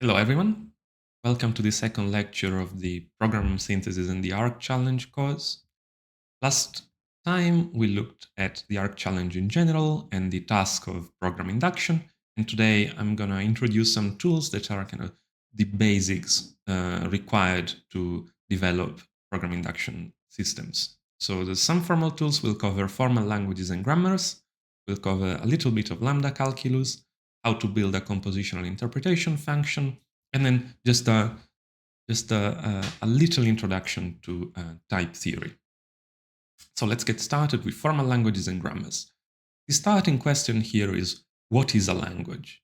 Hello everyone, welcome to the second lecture of the Program Synthesis in the ARC Challenge course. Last time we looked at the ARC Challenge in general and the task of program induction, and today I'm going to introduce some tools that are kind of the basics required to develop program induction systems. So there's some formal tools. We'll cover formal languages and grammars. We'll cover a little bit of lambda calculus, how to build a compositional interpretation function, and then just a little introduction to type theory. So let's get started with formal languages and grammars. The starting question here is, what is a language?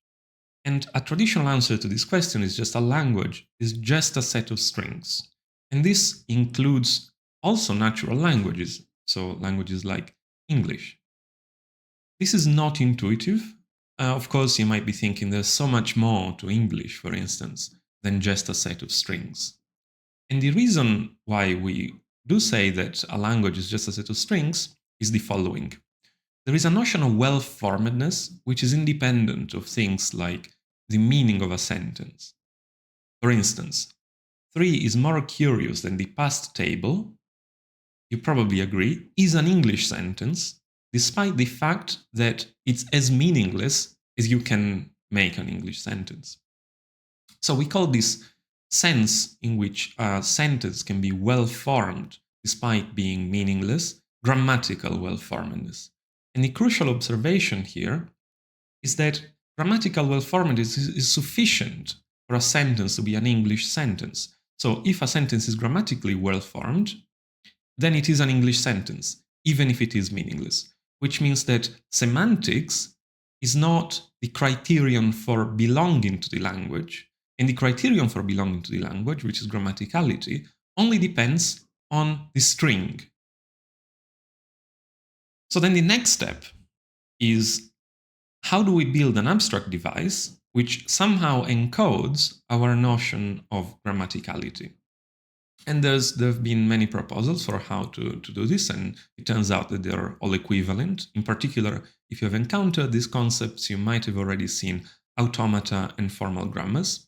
And a traditional answer to this question is just a language is just a set of strings. And this includes also natural languages, so languages like English. This is not intuitive. Of course, you might be thinking there's so much more to English, for instance, than just a set of strings. And the reason why we do say that a language is just a set of strings is the following. There is a notion of well-formedness which is independent of things like the meaning of a sentence. For instance, 3 is more curious than the past table, you probably agree, is an English sentence, despite the fact that it's as meaningless as you can make an English sentence. So we call this sense in which a sentence can be well-formed despite being meaningless, grammatical well-formedness. And the crucial observation here is that grammatical well-formedness is sufficient for a sentence to be an English sentence. So if a sentence is grammatically well-formed, then it is an English sentence, even if it is meaningless, which means that semantics is not the criterion for belonging to the language, and the criterion for belonging to the language, which is grammaticality, only depends on the string. So then the next step is, how do we build an abstract device which somehow encodes our notion of grammaticality? And there have been many proposals for how to do this, and it turns out that they're all equivalent. In particular, if you have encountered these concepts, you might have already seen automata and formal grammars.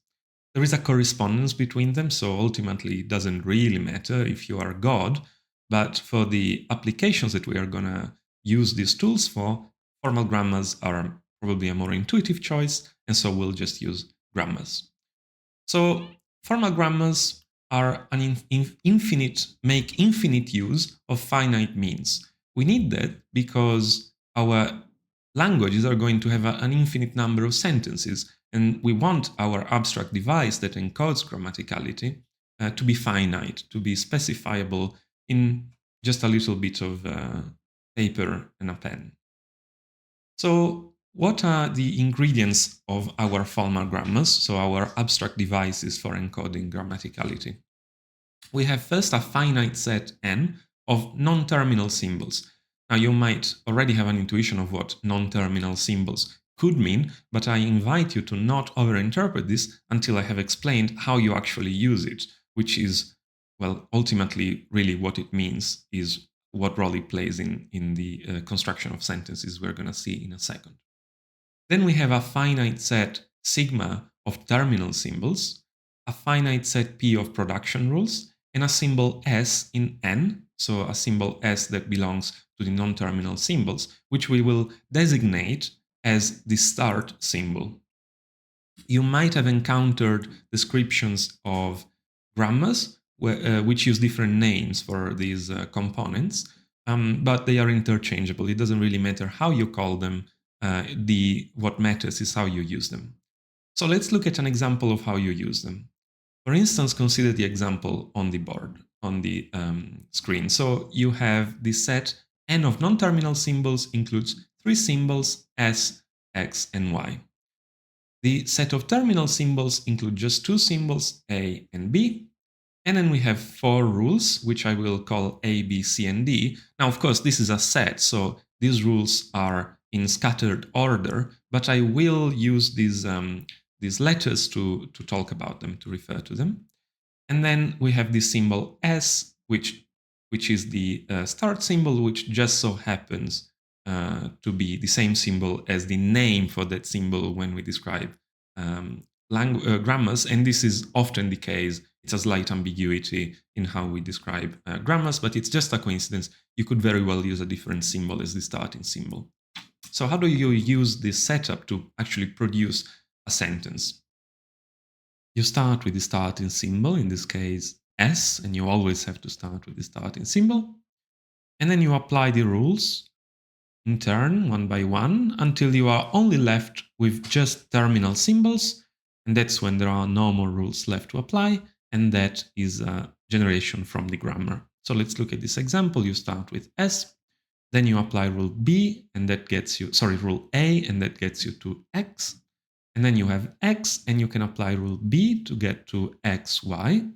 There is a correspondence between them, so ultimately it doesn't really matter if you are God, but for the applications that we are going to use these tools for, formal grammars are probably a more intuitive choice, and so we'll just use grammars. So formal grammars are an make infinite use of finite means. We need that because our languages are going to have an infinite number of sentences, and we want our abstract device that encodes grammaticality to be finite, to be specifiable in just a little bit of paper and a pen. So what are the ingredients of our formal grammars, so our abstract devices for encoding grammaticality? We have first a finite set n of non-terminal symbols. Now you might already have an intuition of what non-terminal symbols could mean, but I invite you to not overinterpret this until I have explained how you actually use it, which is, well, ultimately really what it means is what role it plays in the construction of sentences we're going to see in a second. Then we have a finite set sigma of terminal symbols, a finite set p of production rules, and a symbol s in n, so a symbol s that belongs to the non-terminal symbols, which we will designate as the start symbol. You might have encountered descriptions of grammars which use different names for these components, but they are interchangeable. It doesn't really matter how you call them. What matters is how you use them. So let's look at an example of how you use them. For instance, consider the example on the board, on the screen. So you have the set n of non-terminal symbols includes 3 symbols, s, x, and y. The set of terminal symbols include just 2 symbols, a and b, and then we have 4 rules, which I will call a, b, c, and d. Now, of course, this is a set, so these rules are in scattered order, but I will use these letters to talk about them, to refer to them. And then we have this symbol s, which is the start symbol, which just so happens to be the same symbol as the name for that symbol when we describe grammars, and this is often the case. It's a slight ambiguity in how we describe grammars, but it's just a coincidence. You could very well use a different symbol as the starting symbol. So how do you use this setup to actually produce a sentence? You start with the starting symbol, in this case S, and you always have to start with the starting symbol. And then you apply the rules in turn, one by one, until you are only left with just terminal symbols. And that's when there are no more rules left to apply. And that is a generation from the grammar. So let's look at this example. You start with S, then you apply rule B, and that gets you, rule A, and that gets you to X. And then you have X, and you can apply rule B to get to XY.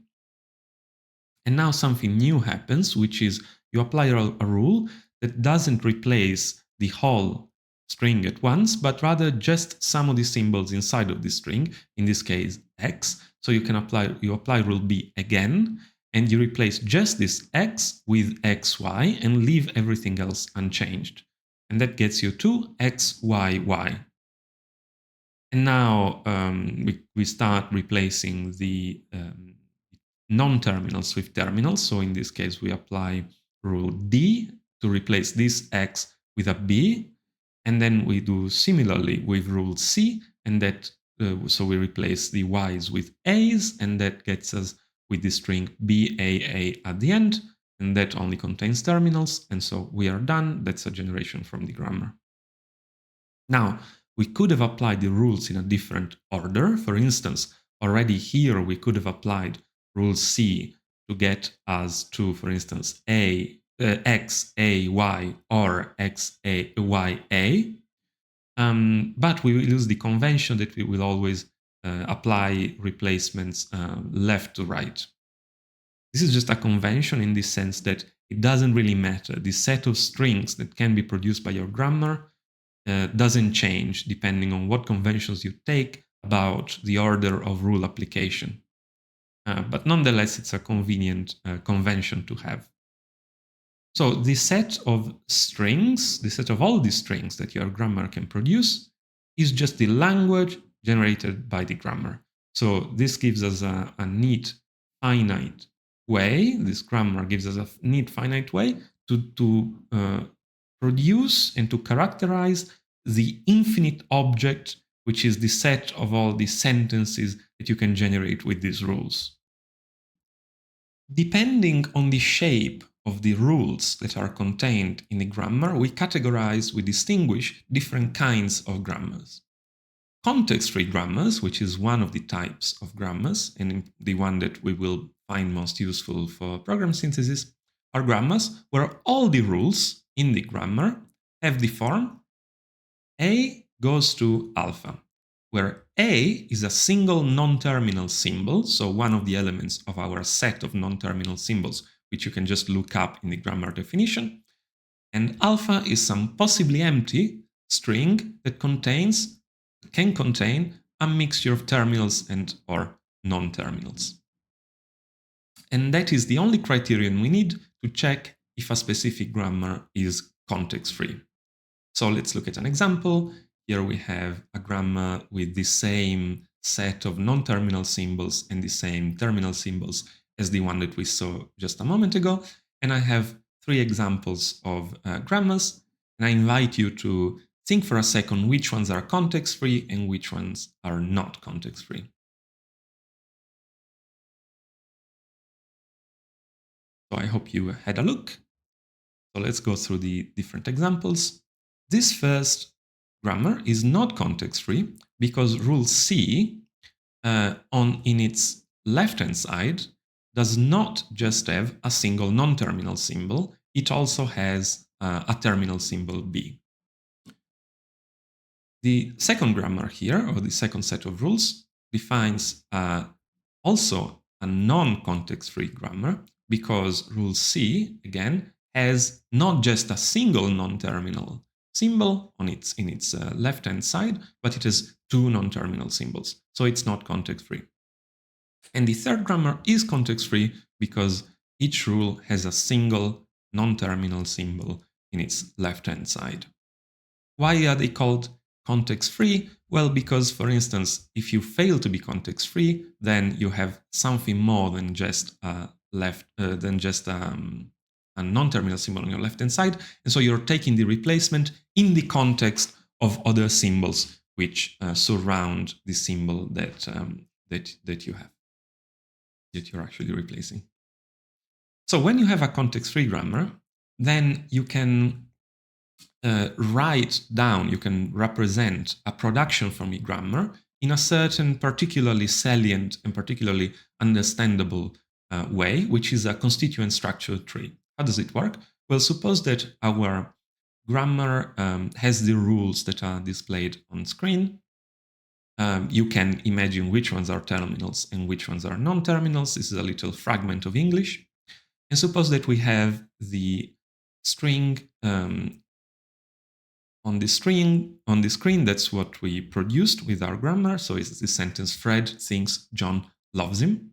And now something new happens, which is you apply a rule that doesn't replace the whole string at once, but rather just some of the symbols inside of the string, in this case X. So you apply rule B again, and you replace just this X with XY and leave everything else unchanged. And that gets you to XYY. And now we start replacing the non-terminals with terminals. So in this case, we apply rule D to replace this X with a B. And then we do similarly with rule C, and that so we replace the Y's with A's, and that gets us with the string BAA at the end, and that only contains terminals, and so we are done. That's a generation from the grammar. Now, we could have applied the rules in a different order. For instance, already here we could have applied rule C to get us to, for instance, X, A, Y, or X, A, Y, A. But we will use the convention that we will always apply replacements left to right. This is just a convention in the sense that it doesn't really matter. The set of strings that can be produced by your grammar doesn't change depending on what conventions you take about the order of rule application. But nonetheless, it's a convenient convention to have. So the set of strings, the set of all the strings that your grammar can produce is just the language generated by the grammar. So this gives us a neat finite way. This grammar gives us a neat finite way to produce and to characterize the infinite object, which is the set of all the sentences that you can generate with these rules. Depending on the shape of the rules that are contained in the grammar, we distinguish different kinds of grammars. Context-free grammars, which is one of the types of grammars, and the one that we will find most useful for program synthesis, are grammars where all the rules in the grammar have the form A goes to alpha, where A is a single non-terminal symbol, so one of the elements of our set of non-terminal symbols, which you can just look up in the grammar definition, and alpha is some possibly empty string that can contain a mixture of terminals and or non-terminals. And that is the only criterion we need to check if a specific grammar is context-free. So let's look at an example. Here we have a grammar with the same set of non-terminal symbols and the same terminal symbols as the one that we saw just a moment ago. And I have 3 examples of grammars, and I invite you to think for a second which ones are context-free and which ones are not context-free. So I hope you had a look. So let's go through the different examples. This first grammar is not context-free because rule C in its left-hand side does not just have a single non-terminal symbol, it also has a terminal symbol B. The second grammar here, or the second set of rules, defines also a non-context-free grammar because rule C, again, has not just a single non-terminal symbol in its left-hand side, but it has 2 non-terminal symbols, so it's not context-free. And the third grammar is context-free because each rule has a single non-terminal symbol in its left-hand side. Why are they called context-free? Well, because, for instance, if you fail to be context-free, then you have something more than just a non-terminal symbol on your left-hand side, and so you're taking the replacement in the context of other symbols which surround the symbol that you have, that you're actually replacing. So when you have a context-free grammar, then you can write down, you can represent a production from the grammar in a certain particularly salient and particularly understandable way, which is a constituent structure tree. How does it work? Well, suppose that our grammar has the rules that are displayed on screen. You can imagine which ones are terminals and which ones are non-terminals. This is a little fragment of English. And suppose that we have the string on the screen, that's what we produced with our grammar. So it's the sentence, Fred thinks John loves him.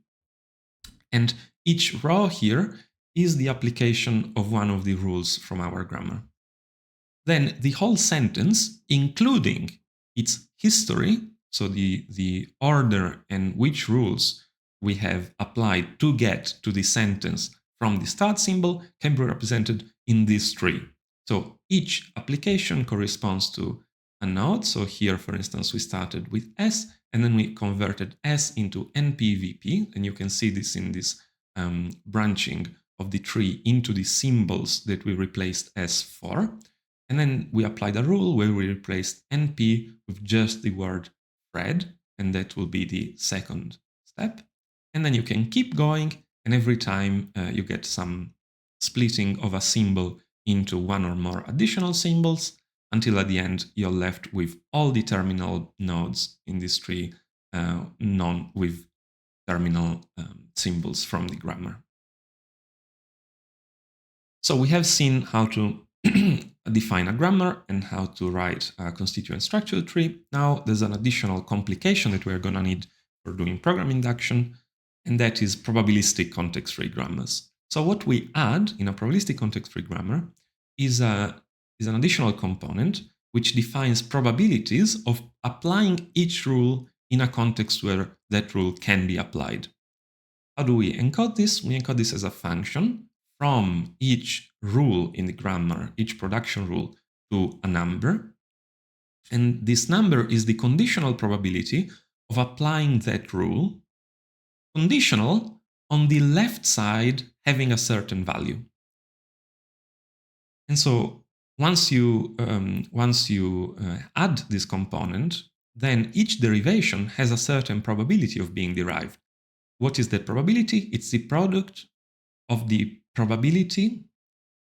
And each row here is the application of one of the rules from our grammar. Then the whole sentence, including its history, so the order and which rules we have applied to get to the sentence from the start symbol, can be represented in this tree. So each application corresponds to a node. So here, for instance, we started with S, and then we converted S into NPVP. And you can see this in this branching of the tree into the symbols that we replaced S for. And then we applied a rule where we replaced NP with just the word Fred, and that will be the second step. And then you can keep going, and every time you get some splitting of a symbol into one or more additional symbols, until at the end you're left with all the terminal nodes in this tree with terminal symbols from the grammar. So we have seen how to define a grammar and how to write a constituent structure tree. Now there's an additional complication that we're going to need for doing program induction, and that is probabilistic context-free grammars. So what we add in a probabilistic context-free grammar is an additional component which defines probabilities of applying each rule in a context where that rule can be applied. How do we encode this? We encode this as a function from each rule in the grammar, each production rule, to a number. And this number is the conditional probability of applying that rule, conditional on the left side having a certain value. And so once you add this component, then each derivation has a certain probability of being derived. What is that probability? It's the product of the probability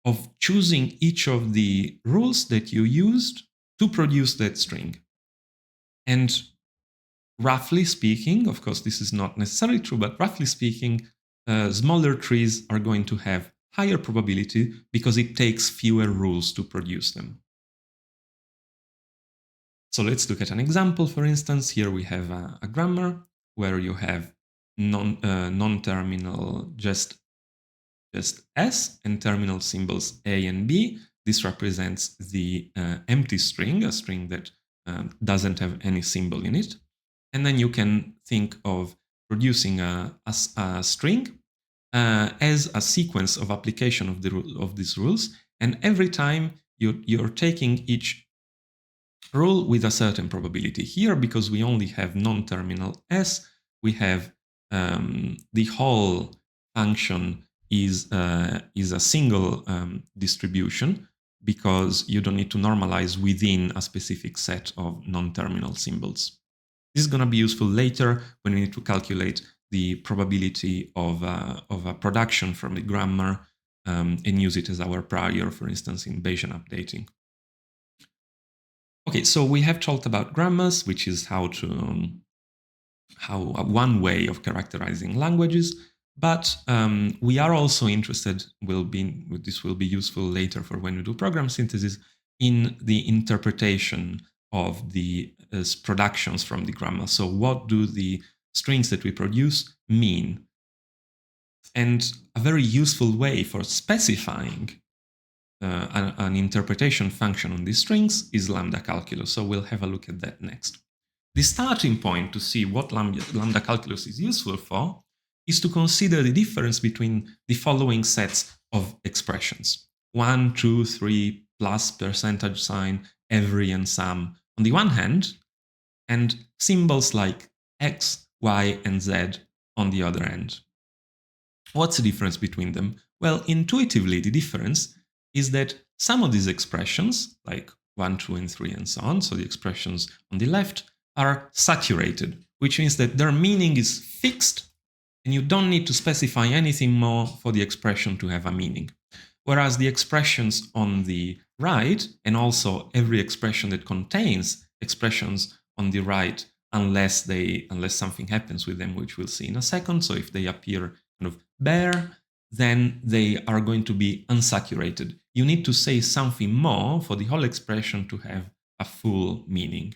of choosing each of the rules that you used to produce that string. And roughly speaking, of course, this is not necessarily true, but roughly speaking, smaller trees are going to have higher probability because it takes fewer rules to produce them. So let's look at an example. For instance, here we have a grammar where you have non-terminal just S and terminal symbols A and B. This represents the empty string, a string that doesn't have any symbol in it. And then you can think of producing a string as a sequence of application of these rules. And every time you're taking each rule with a certain probability. Here, because we only have non-terminal S, we have the whole function is a single distribution, because you don't need to normalize within a specific set of non-terminal symbols. This is going to be useful later when we need to calculate the probability of a production from the grammar and use it as our prior, for instance, in Bayesian updating. Okay, so we have talked about grammars, which is one way of characterizing languages. But we are also interested, this will be useful later for when we do program synthesis, in the interpretation of the productions from the grammar. So what do the strings that we produce mean? And a very useful way for specifying an interpretation function on these strings is lambda calculus. So we'll have a look at that next. The starting point to see what lambda calculus is useful for is to consider the difference between the following sets of expressions: 1, 2, 3, plus, percentage sign, every, and sum on the one hand, and symbols like x, y, and z on the other end. What's the difference between them? Well, intuitively, the difference is that some of these expressions, like 1, 2, and 3, and so on, so the expressions on the left, are saturated, which means that their meaning is fixed and you don't need to specify anything more for the expression to have a meaning. Whereas the expressions on the right, and also every expression that contains expressions on the right, unless something happens with them, which we'll see in a second. So if they appear kind of bare, then they are going to be unsaturated. You need to say something more for the whole expression to have a full meaning.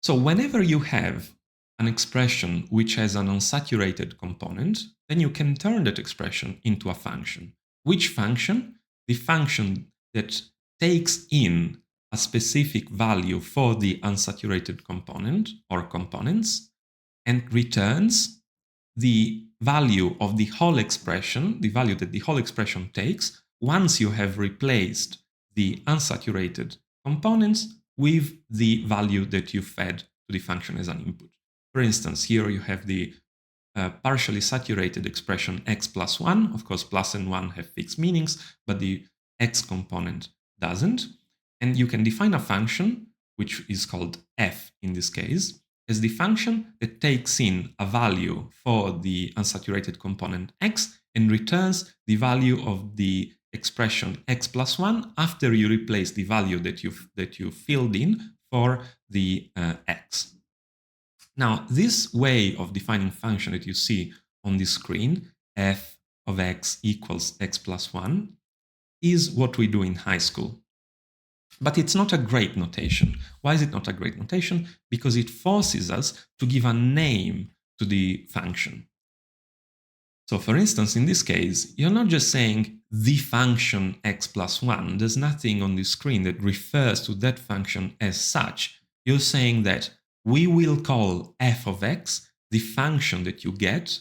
So whenever you have an expression which has an unsaturated component, then you can turn that expression into a function. Which function? The function that takes in a specific value for the unsaturated component or components and returns the value of the whole expression, the value that the whole expression takes, once you have replaced the unsaturated components with the value that you fed to the function as an input. For instance, here you have the partially saturated expression x plus 1. Of course, plus and 1 have fixed meanings, but the x component doesn't. And you can define a function, which is called f in this case, as the function that takes in a value for the unsaturated component x and returns the value of the expression x plus 1 after you replace the value that you filled in for the x. Now, this way of defining function that you see on the screen, f of x equals x plus 1, is what we do in high school. But it's not a great notation. Why is it not a great notation? Because it forces us to give a name to the function. So for instance, in this case, you're not just saying the function x plus 1. There's nothing on the screen that refers to that function as such. You're saying that we will call f of x the function that you get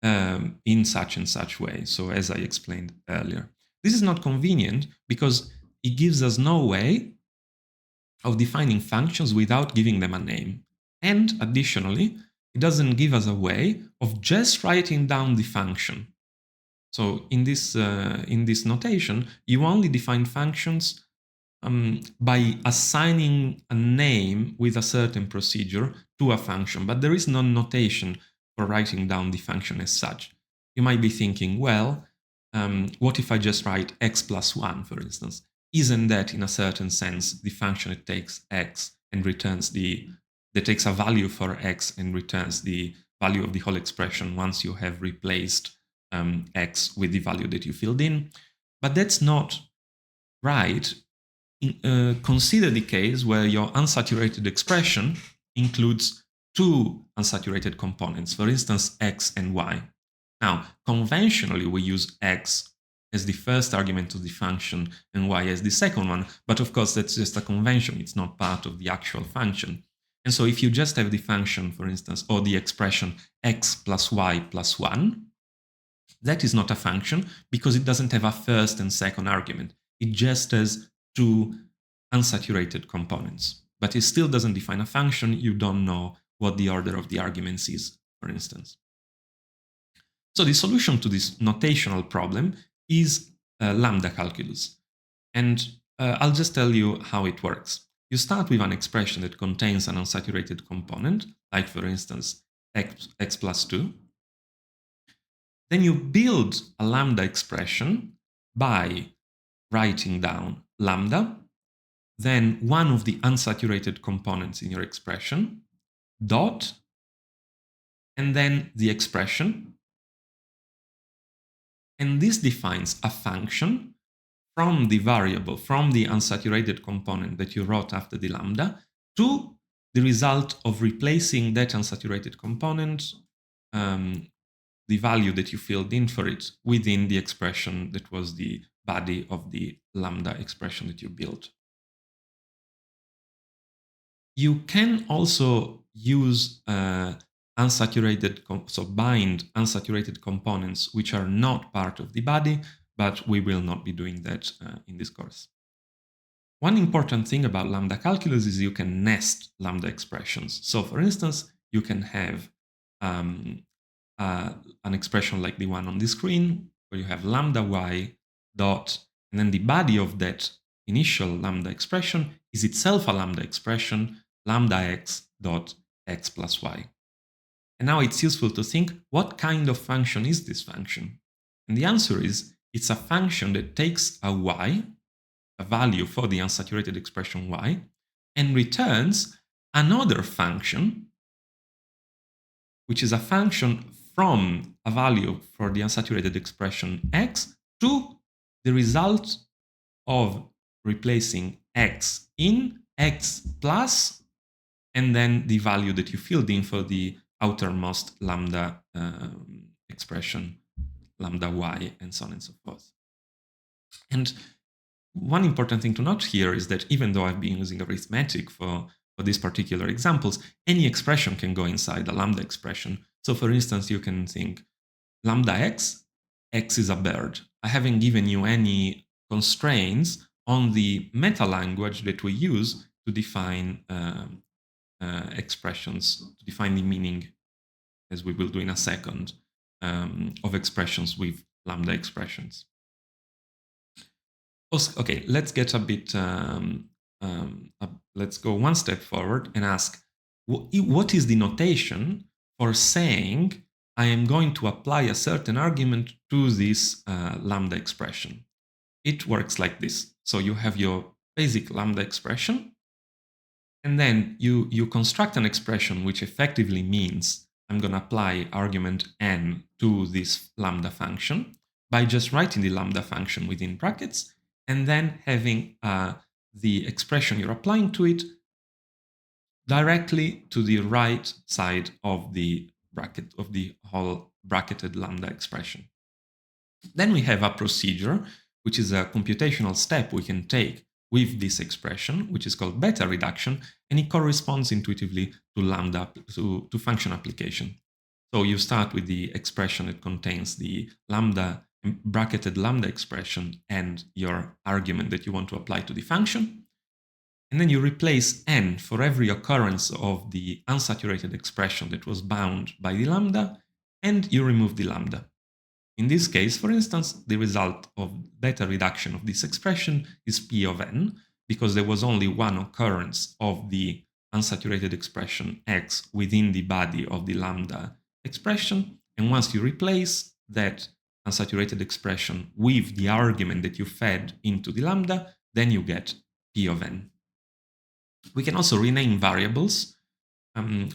in such and such way. So as I explained earlier. This is not convenient because it gives us no way of defining functions without giving them a name. And additionally, it doesn't give us a way of just writing down the function. So in this notation, you only define functions by assigning a name with a certain procedure to a function, but there is no notation for writing down the function as such. You might be thinking, well, what if I just write x plus 1, for instance? Isn't that, in a certain sense, the function that takes x and returns that takes a value for x and returns the value of the whole expression once you have replaced x with the value that you filled in? But that's not right. Consider the case where your unsaturated expression includes two unsaturated components, for instance, x and y. Now, conventionally, we use x as the first argument of the function and y as the second one, but of course, that's just a convention. It's not part of the actual function. And so if you just have the function, for instance, or the expression x plus y plus 1, that is not a function because it doesn't have a first and second argument. It just has two unsaturated components, but it still doesn't define a function. You don't know what the order of the arguments is, for instance. So the solution to this notational problem is lambda calculus. And I'll just tell you how it works. You start with an expression that contains an unsaturated component, like for instance, x plus 2. Then you build a lambda expression by writing down lambda, then one of the unsaturated components in your expression, dot, and then the expression. And this defines a function from the variable, from the unsaturated component that you wrote after the lambda, to the result of replacing that unsaturated component, the value that you filled in for it, within the expression that was the body of the lambda expression that you built. You can also use unsaturated, so bind unsaturated components which are not part of the body, but we will not be doing that in this course. One important thing about lambda calculus is you can nest lambda expressions. So for instance, you can have an expression like the one on the screen, where you have lambda y dot, and then the body of that initial lambda expression is itself a lambda expression, lambda x dot x plus y. And now it's useful to think, what kind of function is this function? And the answer is, it's a function that takes a y, a value for the unsaturated expression y, and returns another function, which is a function from a value for the unsaturated expression x to the result of replacing x in x plus, and then the value that you filled in for the outermost lambda expression, lambda y, and so on and so forth. And one important thing to note here is that even though I've been using arithmetic for these particular examples, any expression can go inside a lambda expression. So for instance, you can think lambda x is a bird. I haven't given you any constraints on the meta language that we use to define expressions, to define the meaning, as we will do in a second, of expressions with lambda expressions. Okay, let's get a bit, let's go one step forward and ask, what is the notation for saying I am going to apply a certain argument to this lambda expression? It works like this. So you have your basic lambda expression, and then you construct an expression which effectively means I'm going to apply argument n to this lambda function by just writing the lambda function within brackets, and then having the expression you're applying to it directly to the right side of the bracket, of the whole bracketed lambda expression. Then we have a procedure, which is a computational step we can take with this expression, which is called beta reduction, and it corresponds intuitively to lambda, to function application. So you start with the expression that contains the lambda, bracketed lambda expression, and your argument that you want to apply to the function. And then you replace n for every occurrence of the unsaturated expression that was bound by the lambda, and you remove the lambda. In this case, for instance, the result of beta reduction of this expression is p of n, because there was only one occurrence of the unsaturated expression x within the body of the lambda expression. And once you replace that unsaturated expression with the argument that you fed into the lambda, then you get p of n. We can also rename variables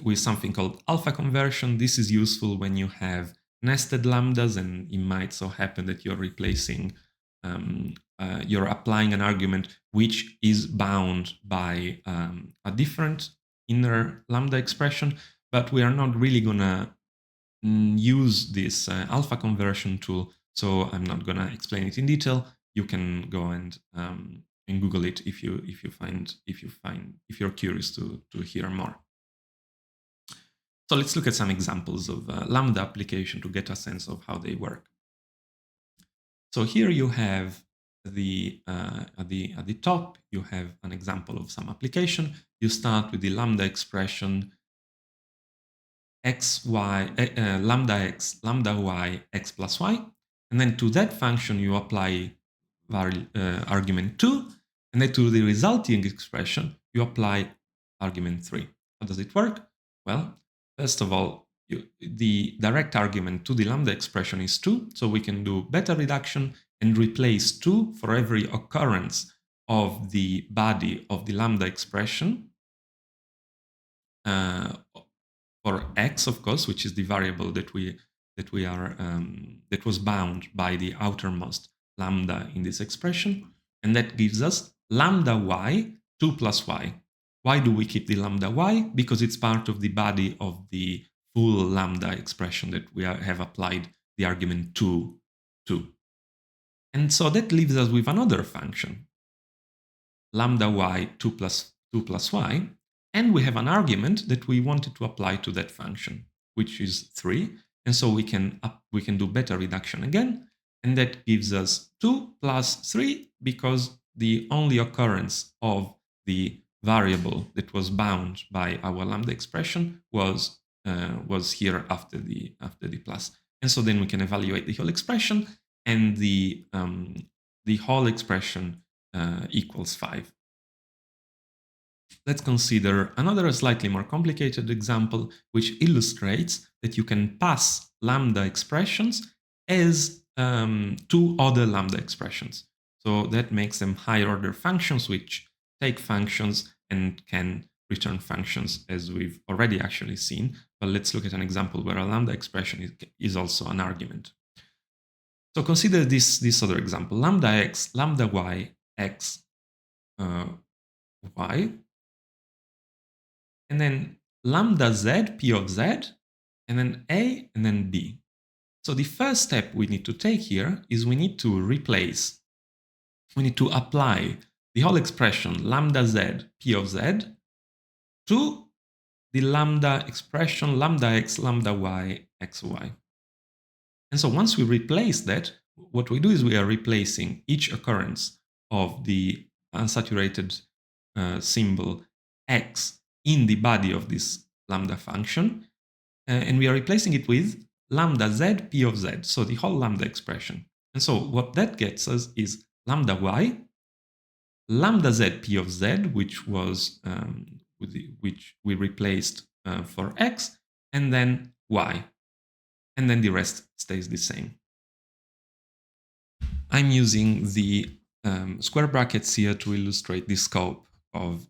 with something called alpha conversion. This is useful when you have nested lambdas, and it might so happen that you're replacing, you're applying an argument which is bound by a different inner lambda expression, but we are not really gonna use this alpha conversion tool, so I'm not gonna explain it in detail. You can go and Google it if you're curious to hear more. So let's look at some examples of lambda application to get a sense of how they work. So here you have at the top, you have an example of some application. You start with the lambda expression lambda x, lambda y, x plus y, and then to that function you apply argument 2, and then to the resulting expression you apply argument 3. How does it work? Well, first of all, the direct argument to the lambda expression is 2, so we can do beta reduction and replace 2 for every occurrence of the body of the lambda expression for x, of course, which is the variable that was bound by the outermost lambda in this expression, and that gives us lambda y 2 plus y. Why do we keep the lambda y? Because it's part of the body of the full lambda expression that we have applied the argument 2 to. And so that leaves us with another function, lambda y 2 plus y, And we have an argument that we wanted to apply to that function, which is 3. And so we can do beta reduction again, and that gives us 2 plus 3, because the only occurrence of the variable that was bound by our lambda expression was here after the plus. And so then we can evaluate the whole expression, and the whole expression equals 5. Let's consider another slightly more complicated example, which illustrates that you can pass lambda expressions as two other lambda expressions. So that makes them higher order functions, which take functions and can return functions, as we've already actually seen. But let's look at an example where a lambda expression is also an argument. So consider this other example: lambda x, lambda y, x, y, and then lambda z, p of z, and then a, and then b. So the first step we need to take here is we need to apply the whole expression lambda z, p of z, to the lambda expression lambda x, lambda y, xy. And so once we replace that, what we do is we are replacing each occurrence of the unsaturated symbol x in the body of this lambda function, and we are replacing it with lambda z, p of z, so the whole lambda expression. And so what that gets us is lambda y, lambda z, p of z, which was which we replaced for x, and then y, and then the rest stays the same. I'm using the square brackets here to illustrate the scope of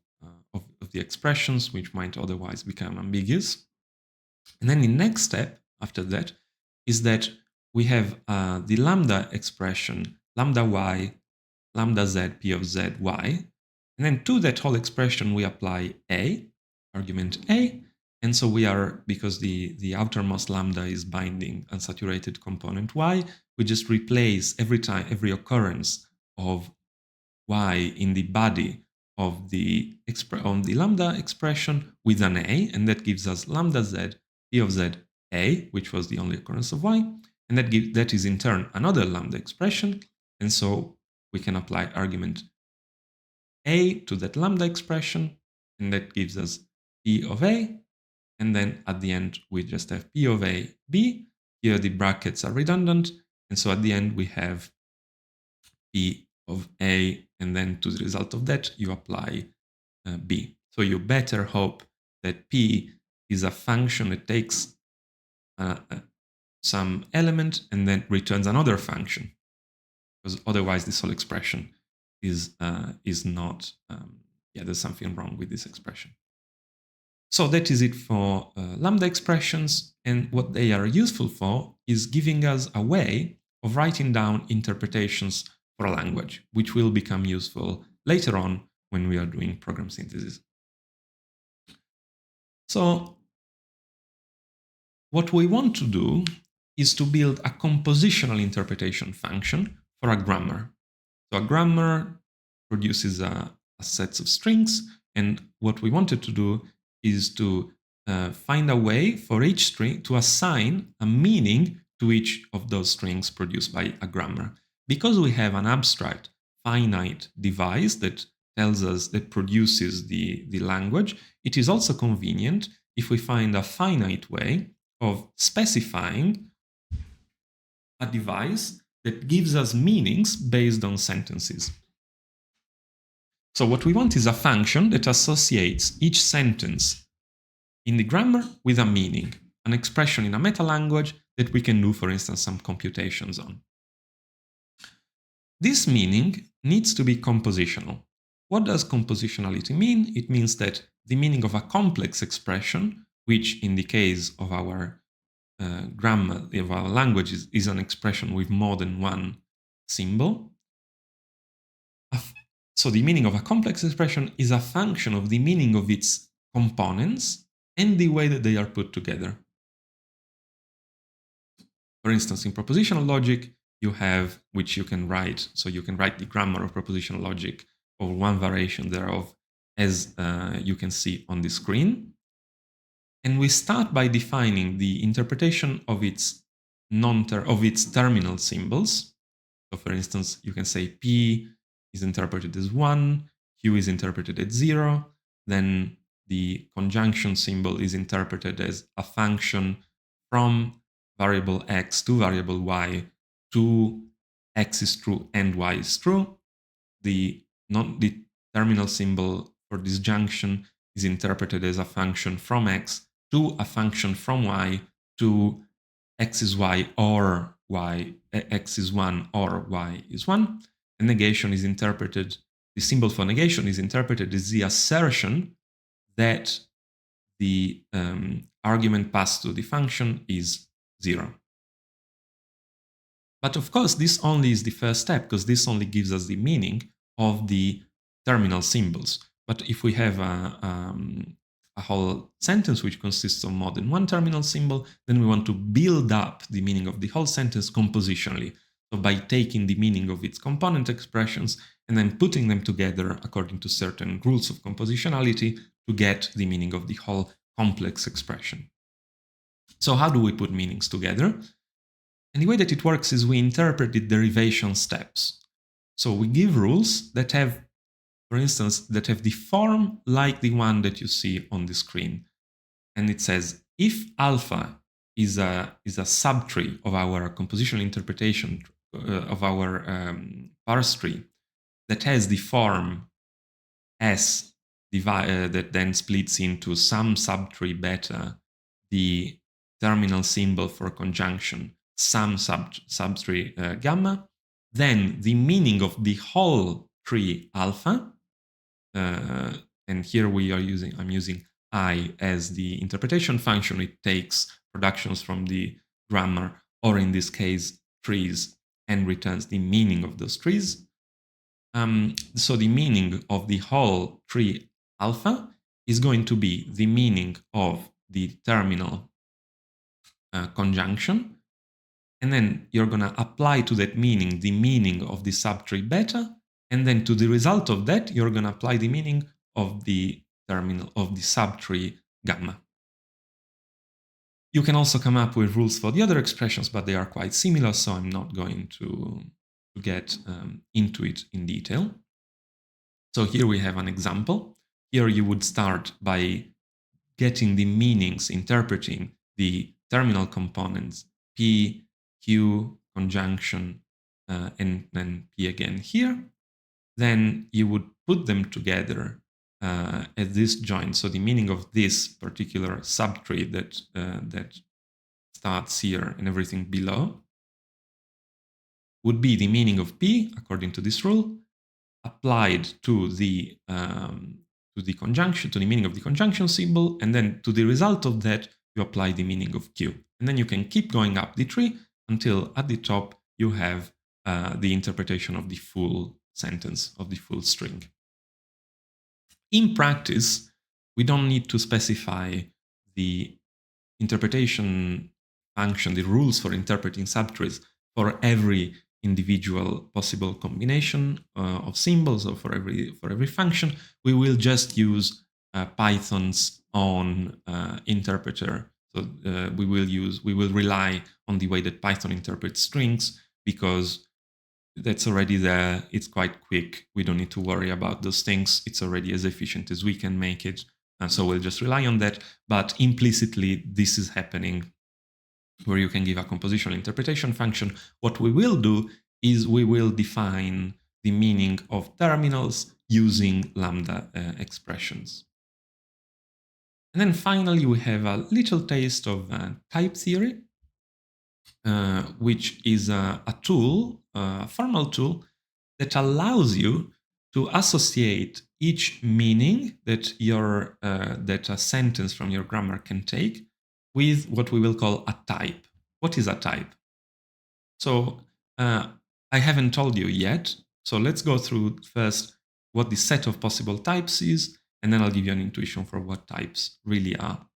the expressions, which might otherwise become ambiguous. And then the next step after that is that we have the lambda expression, lambda y, lambda z, p of z, y. And then to that whole expression, we apply a, argument a. And so we are, because the outermost lambda is binding unsaturated component y, we just replace every occurrence of y in the body of the lambda expression with an a, and that gives us lambda z, p of z, a, which was the only occurrence of y, and that is in turn another lambda expression, and so we can apply argument a to that lambda expression, and that gives us p of a, and then at the end we just have p of a, b. Here the brackets are redundant, and so at the end we have p of a, and then to the result of that you apply b. So you better hope that p is a function that takes some element and then returns another function, because otherwise this whole expression is not, there's something wrong with this expression. So that is it for lambda expressions, and what they are useful for is giving us a way of writing down interpretations for a language, which will become useful later on when we are doing program synthesis. So what we want to do is to build a compositional interpretation function for a grammar. So a grammar produces a set of strings, and what we wanted to do is to find a way for each string to assign a meaning to each of those strings produced by a grammar. Because we have an abstract finite device that tells us, that produces the language, it is also convenient if we find a finite way of specifying a device that gives us meanings based on sentences. So what we want is a function that associates each sentence in the grammar with a meaning, an expression in a meta-language that we can do, for instance, some computations on. This meaning needs to be compositional. What does compositionality mean? It means that the meaning of a complex expression, which in the case of our grammar, of our language, is an expression with more than one symbol. So the meaning of a complex expression is a function of the meaning of its components and the way that they are put together. For instance, in propositional logic, you have, which you can write, so you can write the grammar of propositional logic, or one variation thereof, as you can see on the screen. And we start by defining the interpretation of its terminal symbols. So for instance, you can say P is interpreted as 1, Q is interpreted as 0, then the conjunction symbol is interpreted as a function from variable x to variable y to x is true and y is true. The terminal symbol for this junction is interpreted as a function from x to a function from y to x is y or y, x is 1 or y is 1. And negation is interpreted, the symbol for negation is interpreted as the assertion that the argument passed to the function is 0. But of course, this only is the first step, because this only gives us the meaning of the terminal symbols. But if we have a whole sentence which consists of more than one terminal symbol, then we want to build up the meaning of the whole sentence compositionally. So by taking the meaning of its component expressions and then putting them together according to certain rules of compositionality to get the meaning of the whole complex expression. So how do we put meanings together? And the way that it works is we interpret the derivation steps. So we give rules that have, for instance, that have the form like the one that you see on the screen. And it says, if alpha is a subtree of our compositional interpretation of our parse tree that has the form S that then splits into some subtree beta, the terminal symbol for conjunction, some subtree gamma, then the meaning of the whole tree alpha, and here I'm using I as the interpretation function. It takes productions from the grammar, or in this case, trees, and returns the meaning of those trees. So the meaning of the whole tree alpha is going to be the meaning of the terminal conjunction. And then you're going to apply to that meaning the meaning of the subtree beta. And then to the result of that, you're going to apply the meaning of the terminal of the subtree gamma. You can also come up with rules for the other expressions, but they are quite similar, so I'm not going to get into it in detail. So here we have an example. Here you would start by getting the meanings, interpreting the terminal components, P, Q, conjunction, and then P again here. Then you would put them together at this joint. So the meaning of this particular subtree that starts here and everything below would be the meaning of P, according to this rule, applied to the conjunction, to the meaning of the conjunction symbol, and then to the result of that, you apply the meaning of Q. And then you can keep going up the tree until at the top you have the interpretation of the full sentence, of the full string. In practice, we don't need to specify the interpretation function, the rules for interpreting subtrees for every individual possible combination of symbols, or for every function. We will just use Python's own interpreter. So we will rely on the way that Python interprets strings, because that's already there. It's quite quick. We don't need to worry about those things. It's already as efficient as we can make it. So we'll just rely on that. But implicitly, this is happening, where you can give a compositional interpretation function. What we will do is we will define the meaning of terminals using lambda expressions. And then finally, we have a little taste of type theory, which is a tool, a formal tool, that allows you to associate each meaning that that a sentence from your grammar can take with what we will call a type. What is a type? So I haven't told you yet. So let's go through first what the set of possible types is, and then I'll give you an intuition for what types really are.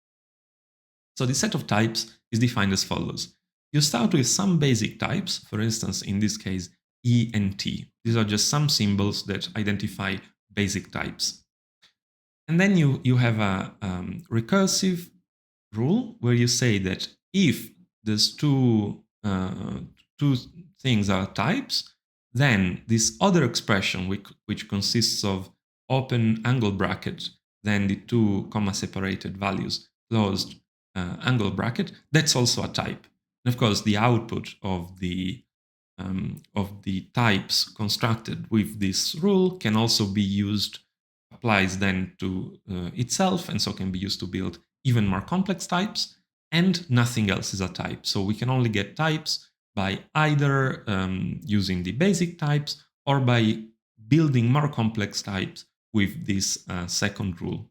So the set of types is defined as follows. You start with some basic types, for instance, in this case, E and T. These are just some symbols that identify basic types. And then you have a recursive rule where you say that if these two things are types, then this other expression, which consists of open angle bracket, then the two comma separated values, closed angle bracket, that's also a type. And of course, the output of the types constructed with this rule can also be used, applies then to itself, and so can be used to build even more complex types, and nothing else is a type. So we can only get types by either using the basic types or by building more complex types with this second rule.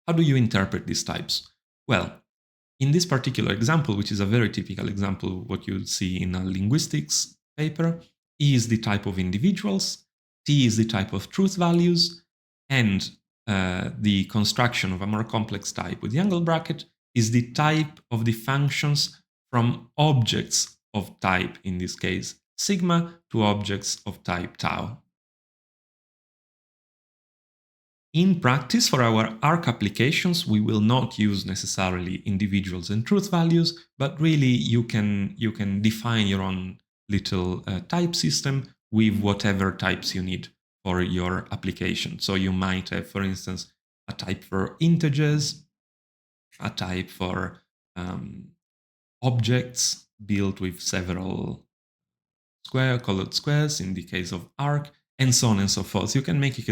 How do you interpret these types? Well, in this particular example, which is a very typical example of what you see in a linguistics paper, E is the type of individuals, T is the type of truth values, and the construction of a more complex type with the angle bracket is the type of the functions from objects of type, in this case, sigma, to objects of type tau. In practice, for our ARC applications, we will not use necessarily individuals and truth values, but really you can define your own little type system with whatever types you need for your application. So you might have, for instance, a type for integers, a type for objects built with several colored squares in the case of arc, and so on and so forth. You can make it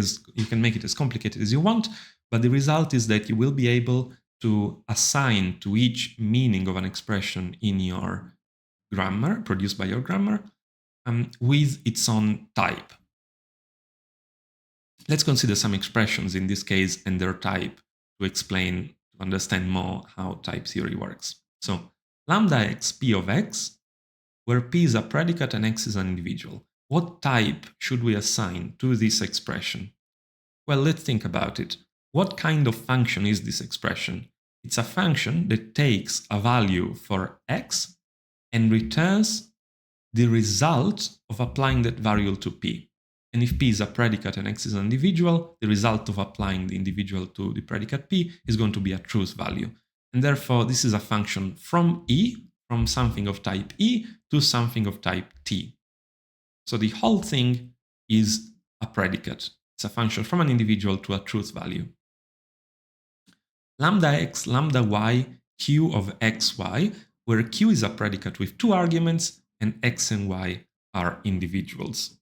as complicated as you want, but the result is that you will be able to assign to each meaning of an expression in your grammar, produced by your grammar, with its own type. Let's consider some expressions in this case and their type to explain, to understand more how type theory works. So lambda x p of x, where p is a predicate and x is an individual. What type should we assign to this expression? Well, let's think about it. What kind of function is this expression? It's a function that takes a value for x and returns the result of applying that variable to p. And if p is a predicate and x is an individual, the result of applying the individual to the predicate p is going to be a truth value. And therefore, this is a function from E, from something of type E to something of type T. So the whole thing is a predicate. It's a function from an individual to a truth value. Lambda x, lambda y, q of xy, where q is a predicate with two arguments and x and y are individuals.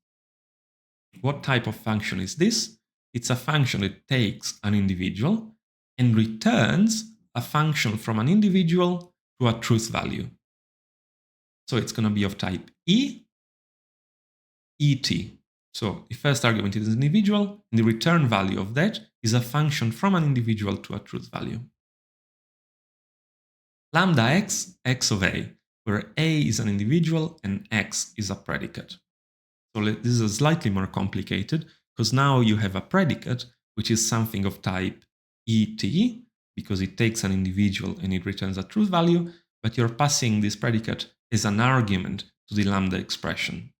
What type of function is this? It's a function that takes an individual and returns a function from an individual to a truth value. So it's going to be of type E, ET. So the first argument is an individual, and the return value of that is a function from an individual to a truth value. Lambda x, x of A, where A is an individual and x is a predicate. So this is slightly more complicated because now you have a predicate which is something of type ET because it takes an individual and it returns a truth value, but you're passing this predicate as an argument to the lambda expression.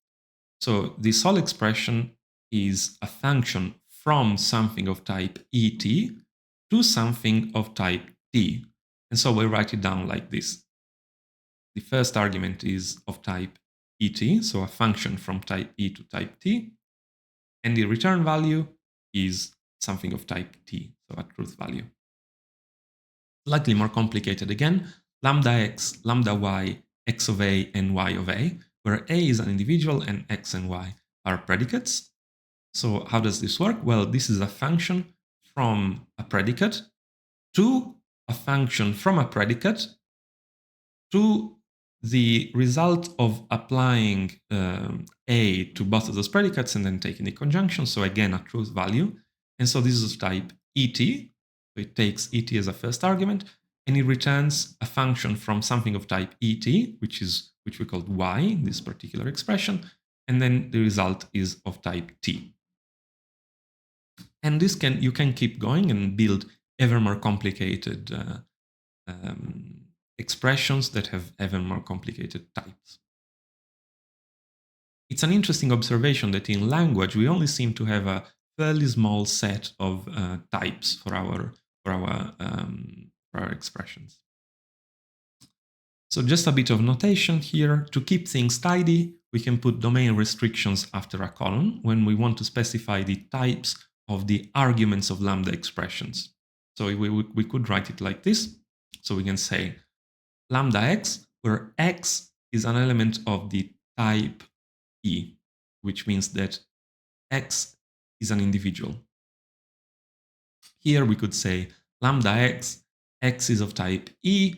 So this whole expression is a function from something of type ET to something of type T. And so we write it down like this. The first argument is of type ET, so a function from type E to type T. And the return value is something of type T, so a truth value. Slightly more complicated again, lambda x, lambda y, x of A and y of A, where A is an individual and x and y are predicates. So how does this work? Well, this is a function from a predicate to a function from a predicate to the result of applying A to both of those predicates and then taking the conjunction. So again, a truth value. And so this is of type ET. So it takes ET as a first argument, and it returns a function from something of type ET, which we call y in this particular expression, and then the result is of type T. And this you can keep going and build ever more complicated expressions that have ever more complicated types. It's an interesting observation that in language we only seem to have a fairly small set of types for our expressions. So just a bit of notation here. To keep things tidy, we can put domain restrictions after a colon when we want to specify the types of the arguments of lambda expressions. So we could write it like this. So we can say lambda x, where x is an element of the type E, which means that x is an individual. Here we could say lambda x, x is of type E,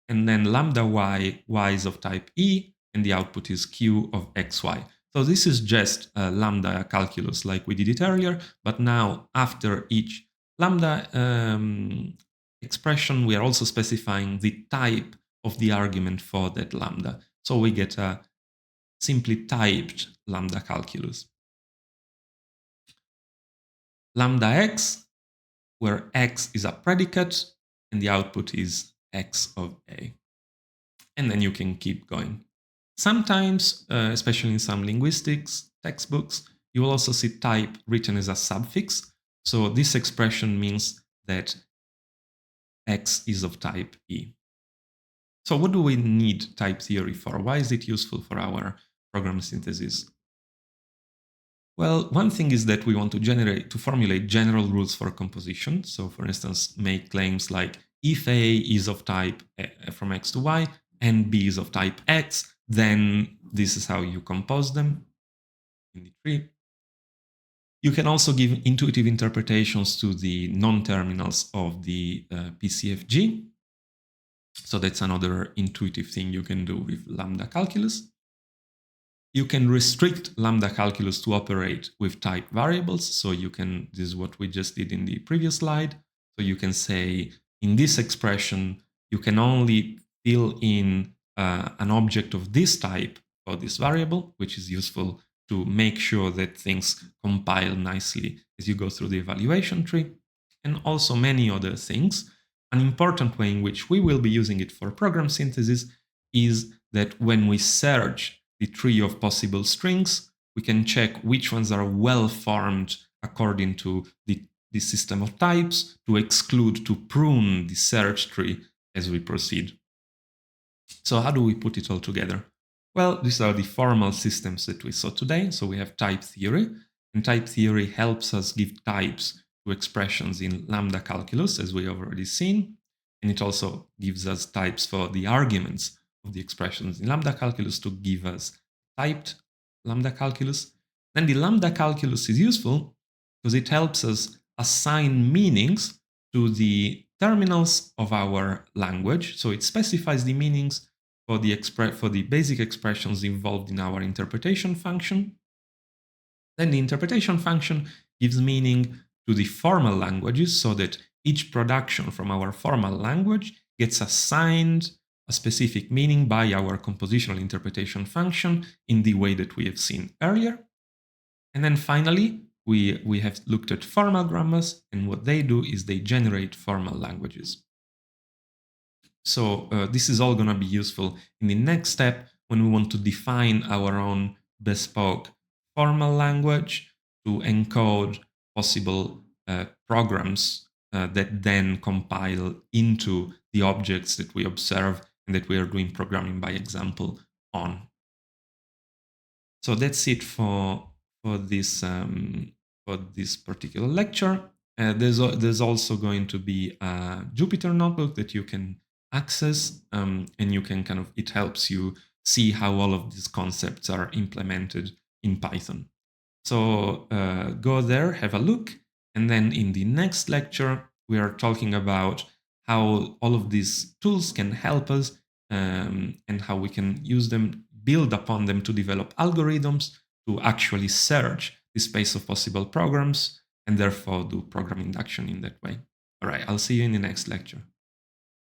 and then lambda y, y is of type E, and the output is q of xy. So this is just lambda calculus like we did it earlier, but now after each lambda expression, we are also specifying the type of the argument for that lambda. So we get a simply typed lambda calculus. Lambda x, where x is a predicate, and the output is x of a. And then you can keep going. Sometimes, especially in some linguistics textbooks, you will also see type written as a suffix. So this expression means that x is of type E. So what do we need type theory for? Why is it useful for our program synthesis? Well, one thing is that we want to formulate general rules for composition. So for instance, make claims like if A is of type from X to Y and B is of type X, then this is how you compose them in the tree. You can also give intuitive interpretations to the non-terminals of the PCFG. So that's another intuitive thing you can do with lambda calculus. You can restrict lambda calculus to operate with type variables. So you can, this is what we just did in the previous slide. So you can say in this expression, you can only fill in an object of this type for this variable, which is useful to make sure that things compile nicely as you go through the evaluation tree, and also many other things. An important way in which we will be using it for program synthesis is that when we search the tree of possible strings, we can check which ones are well formed according to the system of types to exclude, to prune the search tree as we proceed. So how do we put it all together? Well, these are the formal systems that we saw today. So we have type theory, and type theory helps us give types to expressions in lambda calculus, as we have already seen. And it also gives us types for the arguments of the expressions in lambda calculus to give us typed lambda calculus. Then the lambda calculus is useful because it helps us assign meanings to the terminals of our language. So it specifies the meanings for the basic expressions involved in our interpretation function. Then the interpretation function gives meaning to the formal languages so that each production from our formal language gets assigned a specific meaning by our compositional interpretation function in the way that we have seen earlier. And then finally, we have looked at formal grammars, and what they do is they generate formal languages. So this is all going to be useful in the next step when we want to define our own bespoke formal language to encode possible programs that then compile into the objects that we observe and that we are doing programming by example on. So that's it for this particular lecture. There's also going to be a Jupyter notebook that you can access, and you can it helps you see how all of these concepts are implemented in Python. So go there, have a look, and then in the next lecture, we are talking about how all of these tools can help us and how we can use them, build upon them to develop algorithms to actually search the space of possible programs and therefore do program induction in that way. All right, I'll see you in the next lecture.